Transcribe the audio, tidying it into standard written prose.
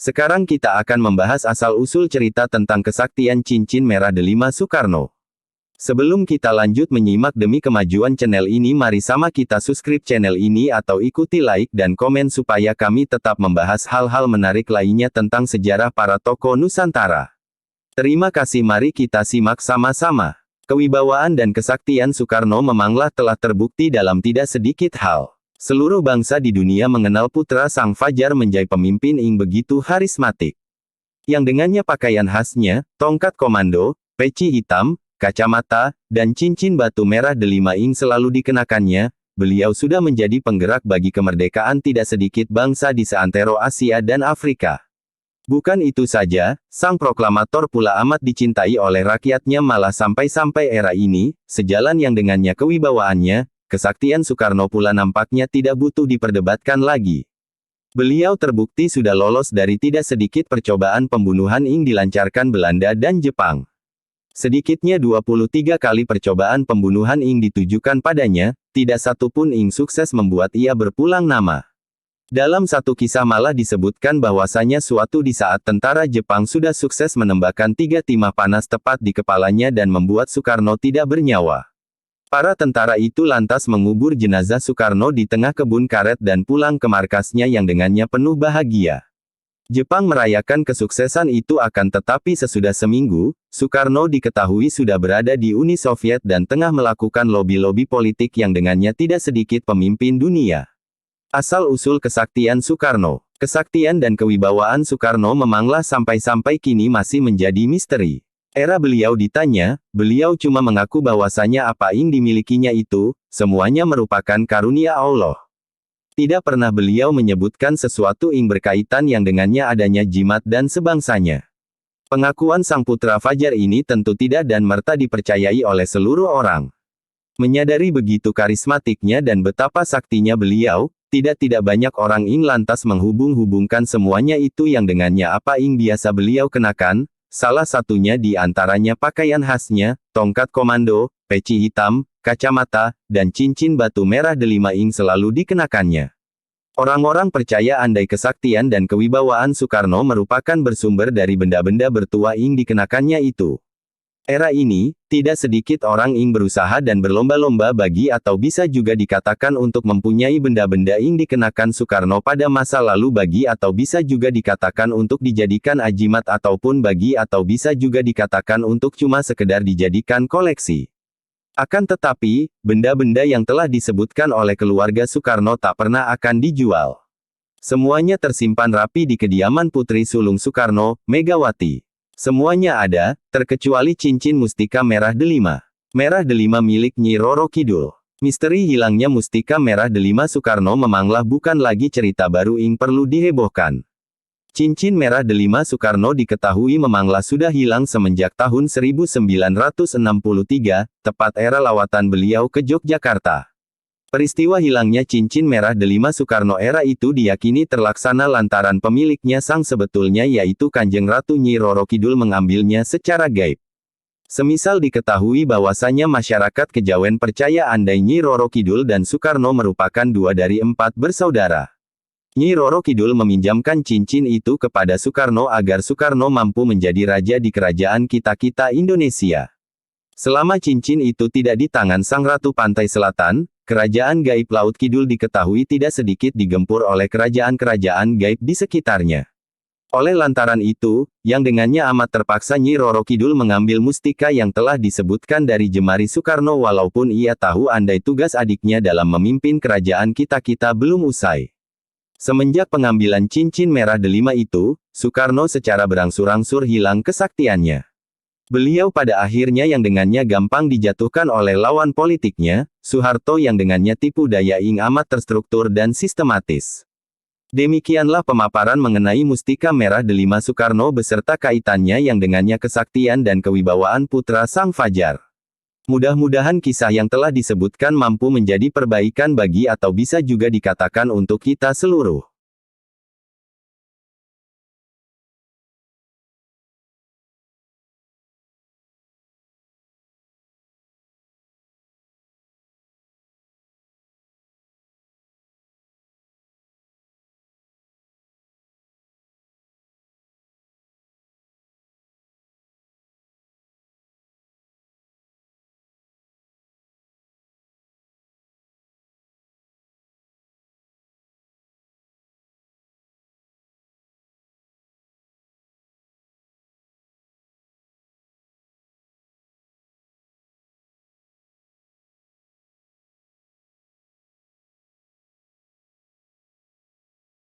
Sekarang kita akan membahas asal-usul cerita tentang kesaktian cincin merah delima Soekarno. Sebelum kita lanjut menyimak demi kemajuan channel ini, mari sama kita subscribe channel ini atau ikuti like dan komen supaya kami tetap membahas hal-hal menarik lainnya tentang sejarah para tokoh Nusantara. Terima kasih, mari kita simak sama-sama. Kewibawaan dan kesaktian Soekarno memanglah telah terbukti dalam tidak sedikit hal. Seluruh bangsa di dunia mengenal putra Sang Fajar menjadi pemimpin yang begitu karismatik. Yang dengannya pakaian khasnya, tongkat komando, peci hitam, kacamata, dan cincin batu merah delima yang selalu dikenakannya, beliau sudah menjadi penggerak bagi kemerdekaan tidak sedikit bangsa di seantero Asia dan Afrika. Bukan itu saja, sang proklamator pula amat dicintai oleh rakyatnya, malah sampai-sampai era ini, sejalan yang dengannya kewibawaannya, kesaktian Soekarno pula nampaknya tidak butuh diperdebatkan lagi. Beliau terbukti sudah lolos dari tidak sedikit percobaan pembunuhan yang dilancarkan Belanda dan Jepang. Sedikitnya 23 kali percobaan pembunuhan yang ditujukan padanya, tidak satu pun yang sukses membuat ia berpulang nama. Dalam satu kisah malah disebutkan bahwasanya suatu di saat tentara Jepang sudah sukses menembakkan 3 timah panas tepat di kepalanya dan membuat Soekarno tidak bernyawa. Para tentara itu lantas mengubur jenazah Soekarno di tengah kebun karet dan pulang ke markasnya yang dengannya penuh bahagia. Jepang merayakan kesuksesan itu, akan tetapi sesudah seminggu, Soekarno diketahui sudah berada di Uni Soviet dan tengah melakukan lobi-lobi politik yang dengannya tidak sedikit pemimpin dunia. Asal-usul kesaktian Soekarno. Kesaktian dan kewibawaan Soekarno memanglah sampai-sampai kini masih menjadi misteri. Era beliau ditanya, beliau cuma mengaku bahwasanya apa yang dimilikinya itu, semuanya merupakan karunia Allah. Tidak pernah beliau menyebutkan sesuatu yang berkaitan yang dengannya adanya jimat dan sebangsanya. Pengakuan sang putra Fajar ini tentu tidak dan merta dipercayai oleh seluruh orang. Menyadari begitu karismatiknya dan betapa saktinya beliau, tidak banyak orang yang lantas menghubung-hubungkan semuanya itu yang dengannya apa yang biasa beliau kenakan. Salah satunya di antaranya pakaian khasnya, tongkat komando, peci hitam, kacamata, dan cincin batu merah delima yang selalu dikenakannya. Orang-orang percaya andai kesaktian dan kewibawaan Soekarno merupakan bersumber dari benda-benda bertuah yang dikenakannya itu. Era ini, tidak sedikit orang yang berusaha dan berlomba-lomba bagi atau bisa juga dikatakan untuk mempunyai benda-benda yang dikenakan Soekarno pada masa lalu, bagi atau bisa juga dikatakan untuk dijadikan ajimat ataupun bagi atau bisa juga dikatakan untuk cuma sekedar dijadikan koleksi. Akan tetapi, benda-benda yang telah disebutkan oleh keluarga Soekarno tak pernah akan dijual. Semuanya tersimpan rapi di kediaman putri sulung Soekarno, Megawati. Semuanya ada, terkecuali cincin mustika merah delima. Merah delima milik Nyi Roro Kidul. Misteri hilangnya mustika merah delima Soekarno memanglah bukan lagi cerita baru yang perlu dihebohkan. Cincin merah delima Soekarno diketahui memanglah sudah hilang semenjak tahun 1963, tepat era lawatan beliau ke Yogyakarta. Peristiwa hilangnya cincin merah delima Soekarno era itu diyakini terlaksana lantaran pemiliknya sang sebetulnya yaitu Kanjeng Ratu Nyi Roro Kidul mengambilnya secara gaib. Semisal diketahui bahwasanya masyarakat Kejawen percaya andai Nyi Roro Kidul dan Soekarno merupakan 2 dari 4 bersaudara. Nyi Roro Kidul meminjamkan cincin itu kepada Soekarno agar Soekarno mampu menjadi raja di kerajaan kita Indonesia. Selama cincin itu tidak di tangan sang Ratu Pantai Selatan, kerajaan gaib Laut Kidul diketahui tidak sedikit digempur oleh kerajaan-kerajaan gaib di sekitarnya. Oleh lantaran itu, yang dengannya amat terpaksa Nyi Roro Kidul mengambil mustika yang telah disebutkan dari jemari Soekarno walaupun ia tahu andai tugas adiknya dalam memimpin kerajaan kita belum usai. Semenjak pengambilan cincin merah delima itu, Soekarno secara berangsur-angsur hilang kesaktiannya. Beliau pada akhirnya yang dengannya gampang dijatuhkan oleh lawan politiknya, Soeharto yang dengannya tipu daya yang amat terstruktur dan sistematis. Demikianlah pemaparan mengenai mustika merah delima Soekarno beserta kaitannya yang dengannya kesaktian dan kewibawaan putra Sang Fajar. Mudah-mudahan kisah yang telah disebutkan mampu menjadi perbaikan bagi atau bisa juga dikatakan untuk kita seluruh.